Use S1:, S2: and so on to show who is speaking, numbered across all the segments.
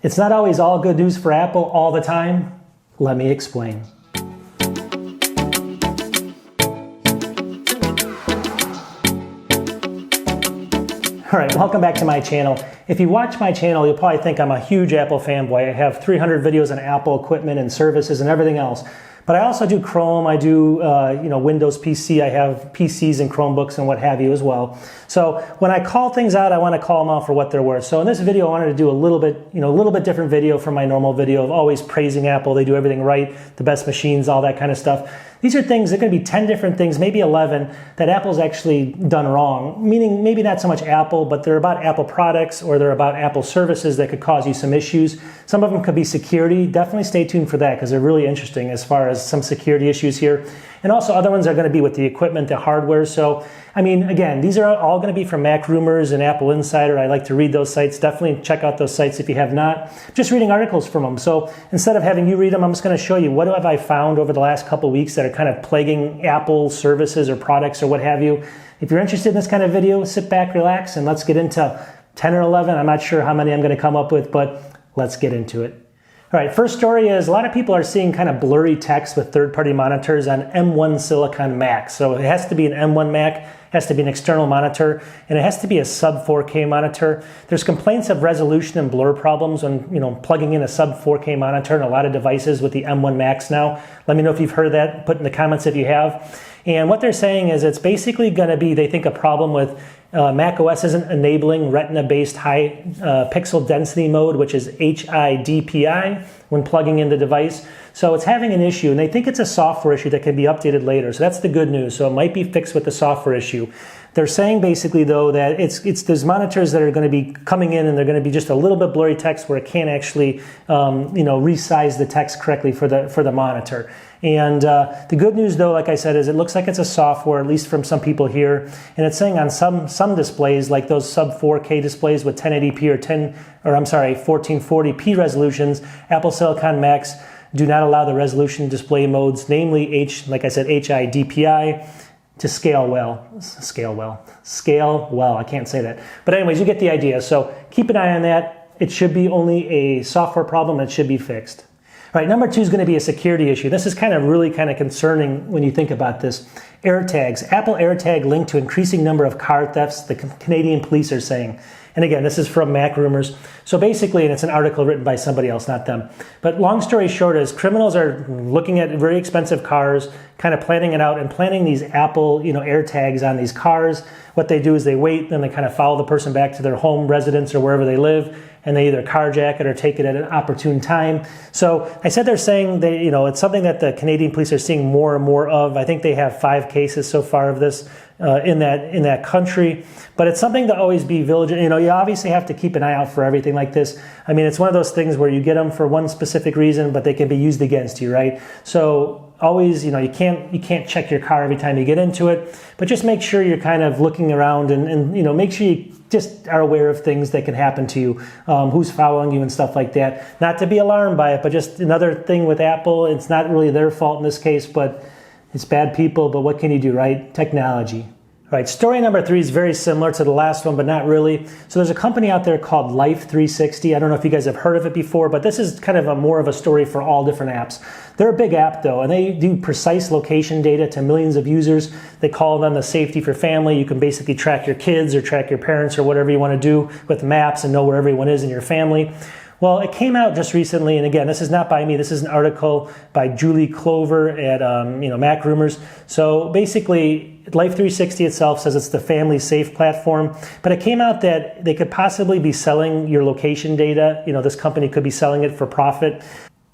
S1: It's not always all good news for Apple all the time. Let me explain. All right, welcome back to my channel. If you watch my channel, you'll probably think I'm a huge Apple fanboy. I have 300 videos on Apple equipment and services and everything else. But I also do Chrome, I do Windows PC, I have PCs and Chromebooks and what have you as well. So when I call things out, I want to call them out for what they're worth. So in this video, I wanted to do a little bit different video from my normal video of always praising Apple. They do everything right, the best machines, all that kind of stuff. These are things, there are going to be 10 different things, maybe 11, that Apple's actually done wrong. Meaning maybe not so much Apple, but they're about Apple products or they're about Apple services that could cause you some issues. Some of them could be security. Definitely stay tuned for that because they're really interesting as far as some security issues here. And also other ones are going to be with the equipment, the hardware. So, I mean, again, these are all going to be from Mac Rumors and Apple Insider. I like to read those sites. Definitely check out those sites if you have not. Just reading articles from them. So instead of having you read them, I'm just going to show you what have I found over the last couple of weeks that are kind of plaguing Apple services or products or what have you. If you're interested in this kind of video, sit back, relax, and let's get into 10 or 11. I'm not sure how many I'm going to come up with, but let's get into it. All right, first story is a lot of people are seeing kind of blurry text with third-party monitors on M1 Silicon Macs. So it has to be an M1 Mac, has to be an external monitor, and it has to be a sub 4K monitor. There's complaints of resolution and blur problems when plugging in a sub 4K monitor in a lot of devices with the M1 Macs now. Let me know if you've heard that. Put in the comments if you have. And what they're saying is it's basically going to be, they think, a problem with Mac OS isn't enabling Retina-based high pixel density mode, which is HIDPI, when plugging in the device. So it's having an issue, and they think it's a software issue that can be updated later. So that's the good news. So it might be fixed with the software issue. They're saying basically, though, that there's monitors that are going to be coming in and they're going to be just a little bit blurry text where it can't actually resize the text correctly for the monitor. And the good news, though, like I said, is it looks like it's a software, at least from some people here. And it's saying on some displays, like those sub 4K displays with 1080p or 1440p resolutions, Apple Silicon Macs do not allow the resolution display modes, namely HIDPI, to scale well. I can't say that. But anyways, you get the idea. So keep an eye on that. It should be only a software problem. It should be fixed. All right, number two is going to be a security issue. This is really concerning when you think about this. AirTags. Apple AirTag linked to increasing number of car thefts, the Canadian police are saying. And again, this is from Mac Rumors. So basically, and it's an article written by somebody else, not them. But long story short is criminals are looking at very expensive cars, kind of planning it out and planning these Apple, AirTags on these cars. What they do is they wait, then they kind of follow the person back to their home residence or wherever they live, and they either carjack it or take it at an opportune time. So I said they're saying it's something that the Canadian police are seeing more and more of. I think they have 5 cases so far of this in that country. But it's something to always be vigilant. You obviously have to keep an eye out for everything like this. I mean, it's one of those things where you get them for one specific reason, but they can be used against you, right? So always, you can't check your car every time you get into it, but just make sure you're kind of looking around and make sure you just are aware of things that can happen to you, who's following you and stuff like that. Not to be alarmed by it, but just another thing with Apple. It's not really their fault in this case, but it's bad people. But what can you do, right? Technology. All right, story number 3 is very similar to the last one, but not really. So there's a company out there called Life360. I don't know if you guys have heard of it before, but this is kind of more of a story for all different apps. They're a big app, though, and they do precise location data to millions of users. They call them the safety for family. You can basically track your kids or track your parents or whatever you want to do with maps and know where everyone is in your family. Well, it came out just recently, and again, this is not by me. This is an article by Julie Clover at Mac Rumors. So basically, Life360 itself says it's the family safe platform, but it came out that they could possibly be selling your location data. This company could be selling it for profit.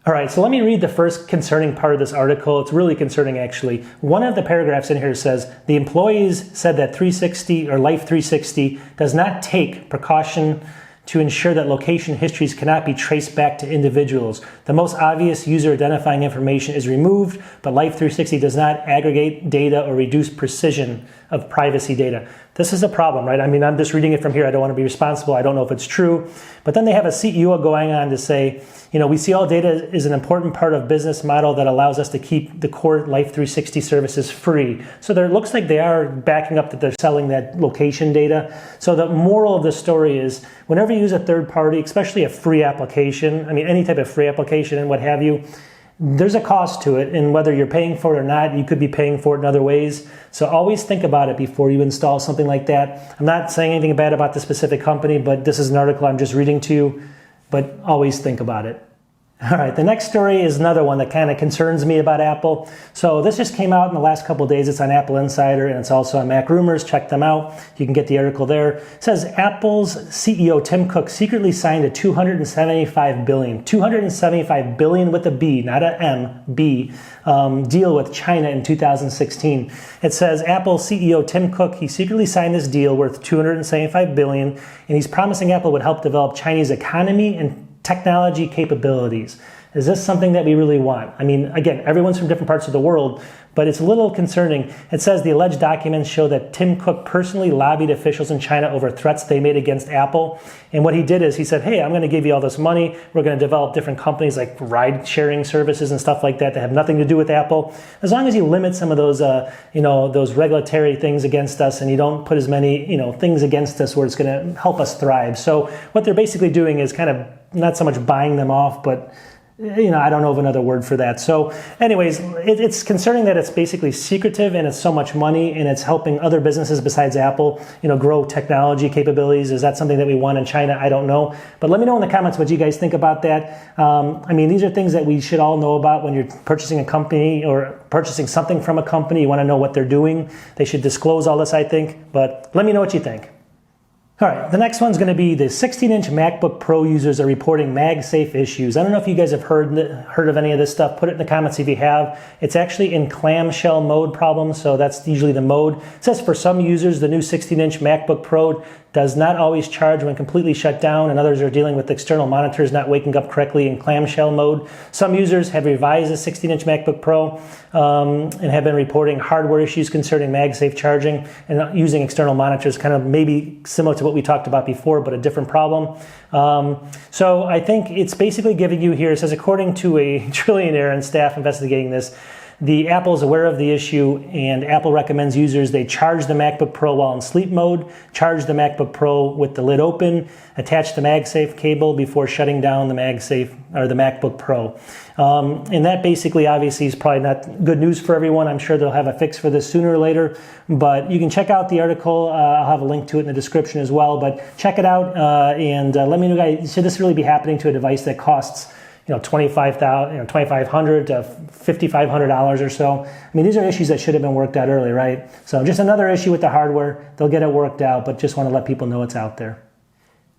S1: All right, so let me read the first concerning part of this article. It's really concerning, actually. One of the paragraphs in here says, the employees said that Life360 does not take precaution to ensure that location histories cannot be traced back to individuals. The most obvious user identifying information is removed, but Life360 does not aggregate data or reduce precision of privacy data. This is a problem, right? I mean, I'm just reading it from here. I don't want to be responsible. I don't know if it's true. But then they have a CEO going on to say, we see all data is an important part of business model that allows us to keep the core Life 360 services free. So it looks like they are backing up that they're selling that location data. So the moral of the story is whenever you use a third party, especially a free application, I mean, any type of free application and what have you, there's a cost to it, and whether you're paying for it or not, you could be paying for it in other ways. So always think about it before you install something like that. I'm not saying anything bad about the specific company, but this is an article I'm just reading to you, but always think about it. All right, the next story is another one that kind of concerns me about Apple. So this just came out in the last couple of days. It's on Apple Insider, and it's also on Mac Rumors. Check them out. You can get the article there. It says Apple's CEO Tim Cook secretly signed a $275 billion with a B, not a M, B, deal with China in 2016. It says Apple CEO Tim Cook, he secretly signed this deal worth $275 billion, and he's promising Apple would help develop Chinese economy and technology capabilities. Is this something that we really want? I mean, again, everyone's from different parts of the world, but it's a little concerning. It says the alleged documents show that Tim Cook personally lobbied officials in China over threats they made against Apple. And what he did is he said, hey, I'm going to give you all this money. We're going to develop different companies like ride-sharing services and stuff like that that have nothing to do with Apple. As long as you limit some of those, those regulatory things against us, and you don't put as many, things against us where it's going to help us thrive. So what they're basically doing is kind of not so much buying them off, but I don't know of another word for that. So anyways, it's concerning that it's basically secretive and it's so much money and it's helping other businesses besides Apple, grow technology capabilities. Is that something that we want in China? I don't know. But let me know in the comments what you guys think about that. I mean, these are things that we should all know about when you're purchasing a company or purchasing something from a company. You want to know what they're doing. They should disclose all this, I think. But let me know what you think. All right, the next one's going to be the 16-inch MacBook Pro users are reporting MagSafe issues. I don't know if you guys have heard of any of this stuff. Put it in the comments if you have. It's actually in clamshell mode problems, so that's usually the mode. It says for some users, the new 16-inch MacBook Pro does not always charge when completely shut down, and others are dealing with external monitors not waking up correctly in clamshell mode. Some users have revised the 16-inch MacBook Pro and have been reporting hardware issues concerning MagSafe charging and using external monitors, kind of maybe similar to what we talked about before, but a different problem. So I think it's basically giving you here, it says according to a trillionaire and staff investigating this, the Apple is aware of the issue, and Apple recommends users they charge the MacBook Pro while in sleep mode, charge the MacBook Pro with the lid open, attach the MagSafe cable before shutting down the MagSafe or the MacBook Pro. And that basically obviously is probably not good news for everyone. I'm sure they'll have a fix for this sooner or later, but you can check out the article. I'll have a link to it in the description as well, but check it out and let me know, guys, should this really be happening to a device that costs $2,500 to $5,500 or so. I mean, these are issues that should have been worked out early, right? So just another issue with the hardware. They'll get it worked out, but just want to let people know it's out there.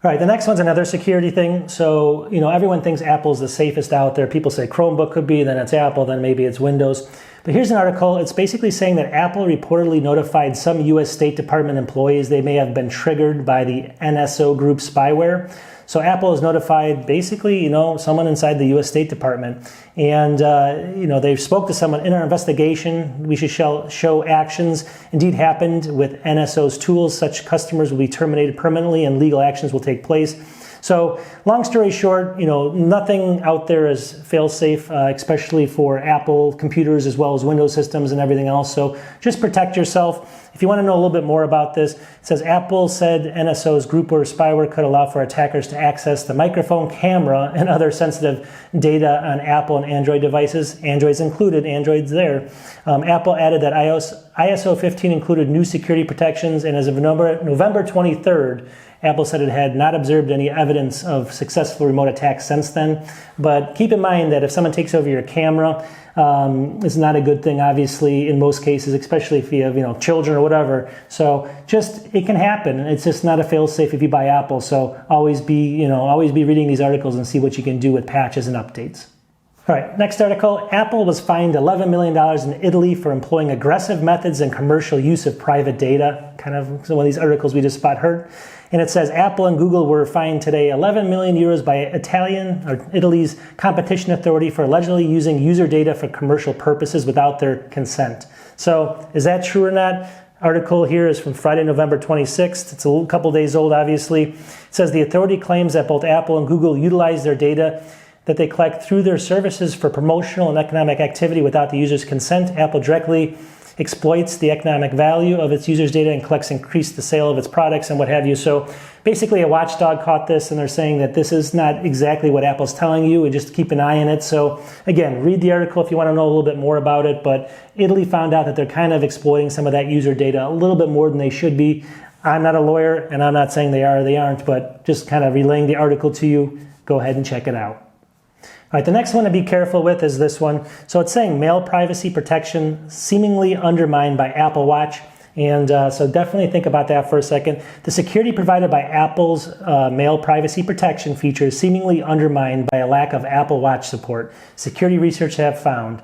S1: All right, the next one's another security thing. So, everyone thinks Apple's the safest out there. People say Chromebook could be, then it's Apple, then maybe it's Windows. But here's an article. It's basically saying that Apple reportedly notified some U.S. State Department employees they may have been triggered by the NSO group spyware. So Apple has notified basically, someone inside the U.S. State Department. And, they spoke to someone in our investigation. We should show actions indeed happened with NSO's tools. Such customers will be terminated permanently and legal actions will take place. So long story short, nothing out there is fail-safe, especially for Apple computers as well as Windows systems and everything else. So just protect yourself. If you want to know a little bit more about this, it says Apple said NSO's groupware spyware could allow for attackers to access the microphone, camera, and other sensitive data on Apple and Android devices. Android's included, Android's there. Apple added that ISO 15 included new security protections, and as of November 23rd, Apple said it had not observed any evidence of successful remote attacks since then. But keep in mind that if someone takes over your camera, it's not a good thing, obviously, in most cases, especially if you have, children or whatever. So it can happen. It's just not a fail-safe if you buy Apple. So always be reading these articles and see what you can do with patches and updates. All right, next article. Apple was fined $11 million in Italy for employing aggressive methods and commercial use of private data. Kind of some of these articles we just heard. And it says Apple and Google were fined today 11 million euros by Italy's competition authority for allegedly using user data for commercial purposes without their consent. So is that true or not? Article here is from Friday, November 26th. It's a couple days old, obviously. It says the authority claims that both Apple and Google utilize their data that they collect through their services for promotional and economic activity without the user's consent. Apple directly exploits the economic value of its users' data and collects increase the sale of its products and what have you. So basically a watchdog caught this, and they're saying that this is not exactly what Apple's telling you, and just keep an eye on it. So again, read the article if you want to know a little bit more about it, but Italy found out that they're kind of exploiting some of that user data a little bit more than they should be. I'm not a lawyer, and I'm not saying they are or they aren't, but just kind of relaying the article to you. Go ahead and check it out. All right, the next one to be careful with is this one. So it's saying mail privacy protection seemingly undermined by Apple Watch. And so definitely think about that for a second. The security provided by Apple's mail privacy protection feature is seemingly undermined by a lack of Apple Watch support, security research have found.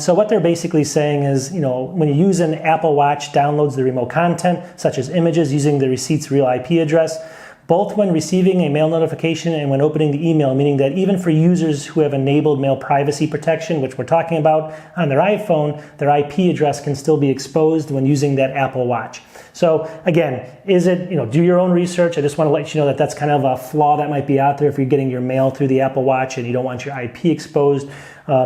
S1: So what they're basically saying is, when you use an Apple Watch downloads the remote content, such as images using the receipt's real IP address, both when receiving a mail notification and when opening the email, meaning that even for users who have enabled mail privacy protection, which we're talking about on their iPhone, their IP address can still be exposed when using that Apple Watch. So again, do your own research. I just want to let you know that that's kind of a flaw that might be out there if you're getting your mail through the Apple Watch and you don't want your IP exposed.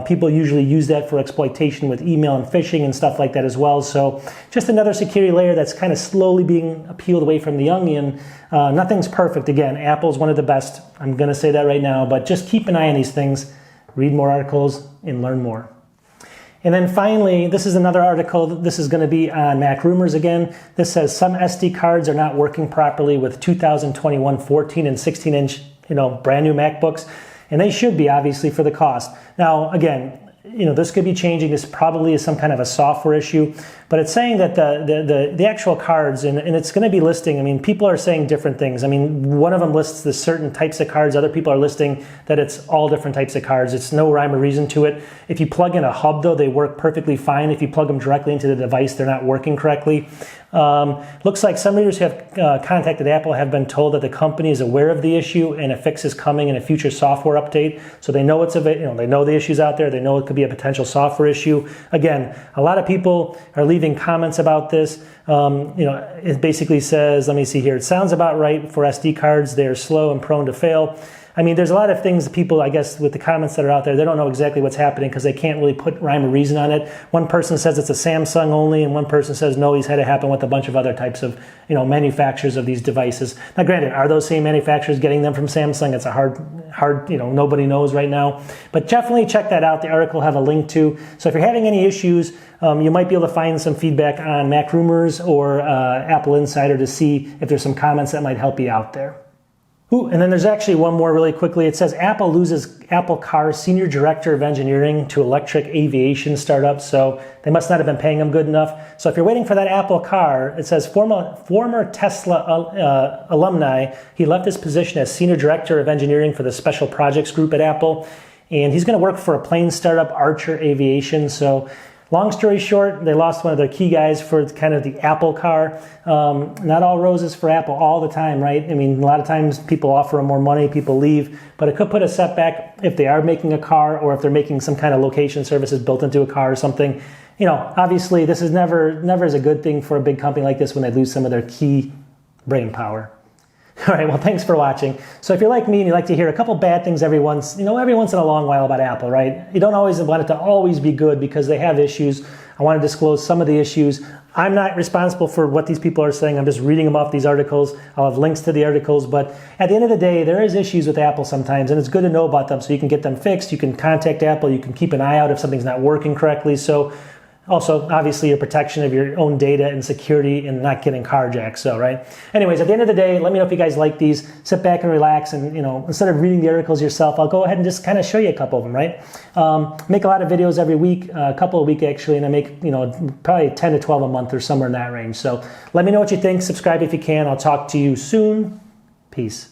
S1: People usually use that for exploitation with email and phishing and stuff like that as well. So just another security layer that's kind of slowly being peeled away from the onion. Nothing's perfect. Again, Apple's one of the best. I'm going to say that right now, but just keep an eye on these things. Read more articles and learn more. And then finally, this is another article. This is going to be on Mac Rumors again. This says some SD cards are not working properly with 2021 14 and 16-inch, brand new MacBooks. And they should be, obviously, for the cost. Now, again, this could be changing. This probably is some kind of a software issue, but it's saying that the actual cards, and it's going to be listing, people are saying different things. One of them lists the certain types of cards. Other people are listing that it's all different types of cards. It's no rhyme or reason to it. If you plug in a hub, though, they work perfectly fine. If you plug them directly into the device, they're not working correctly. Looks like some readers who have contacted Apple have been told that the company is aware of the issue and a fix is coming in a future software update. So they know they know the issue's out there. They know it could be a potential software issue. Again, a lot of people are leaving comments about this. It basically says, let me see here. It sounds about right for SD cards. They're slow and prone to fail. There's a lot of things that people, I guess, with the comments that are out there, they don't know exactly what's happening because they can't really put rhyme or reason on it. One person says it's a Samsung only, and one person says, no, he's had it happen with a bunch of other types of, manufacturers of these devices. Now, granted, are those same manufacturers getting them from Samsung? It's a hard, nobody knows right now. But definitely check that out. The article will have a link to. So if you're having any issues, you might be able to find some feedback on Mac Rumors or Apple Insider to see if there's some comments that might help you out there. Ooh, and then there's actually one more really quickly. It says Apple loses Apple Car Senior Director of Engineering to electric aviation startup. So they must not have been paying him good enough. So if you're waiting for that Apple car, it says former Tesla alumni, he left his position as Senior Director of Engineering for the Special Projects Group at Apple. And he's going to work for a plane startup, Archer Aviation. So long story short, they lost one of their key guys for kind of the Apple car. Not all roses for Apple all the time, right? A lot of times people offer them more money, people leave, but it could put a setback if they are making a car or if they're making some kind of location services built into a car or something. Obviously this is never is a good thing for a big company like this when they lose some of their key brain power. All right, well, thanks for watching. So if you're like me and you like to hear a couple bad things every once in a long while about Apple, right? You don't always want it to always be good because they have issues. I want to disclose some of the issues. I'm not responsible for what these people are saying. I'm just reading them off these articles. I'll have links to the articles. But at the end of the day, there is issues with Apple sometimes, and it's good to know about them so you can get them fixed. You can contact Apple. You can keep an eye out if something's not working correctly. So also, obviously, your protection of your own data and security and not getting carjacked. So, right? Anyways, at the end of the day, let me know if you guys like these. Sit back and relax. And, instead of reading the articles yourself, I'll go ahead and just kind of show you a couple of them, right? Make a lot of videos every week, a couple a week actually, and I make, probably 10 to 12 a month or somewhere in that range. So let me know what you think. Subscribe if you can. I'll talk to you soon. Peace.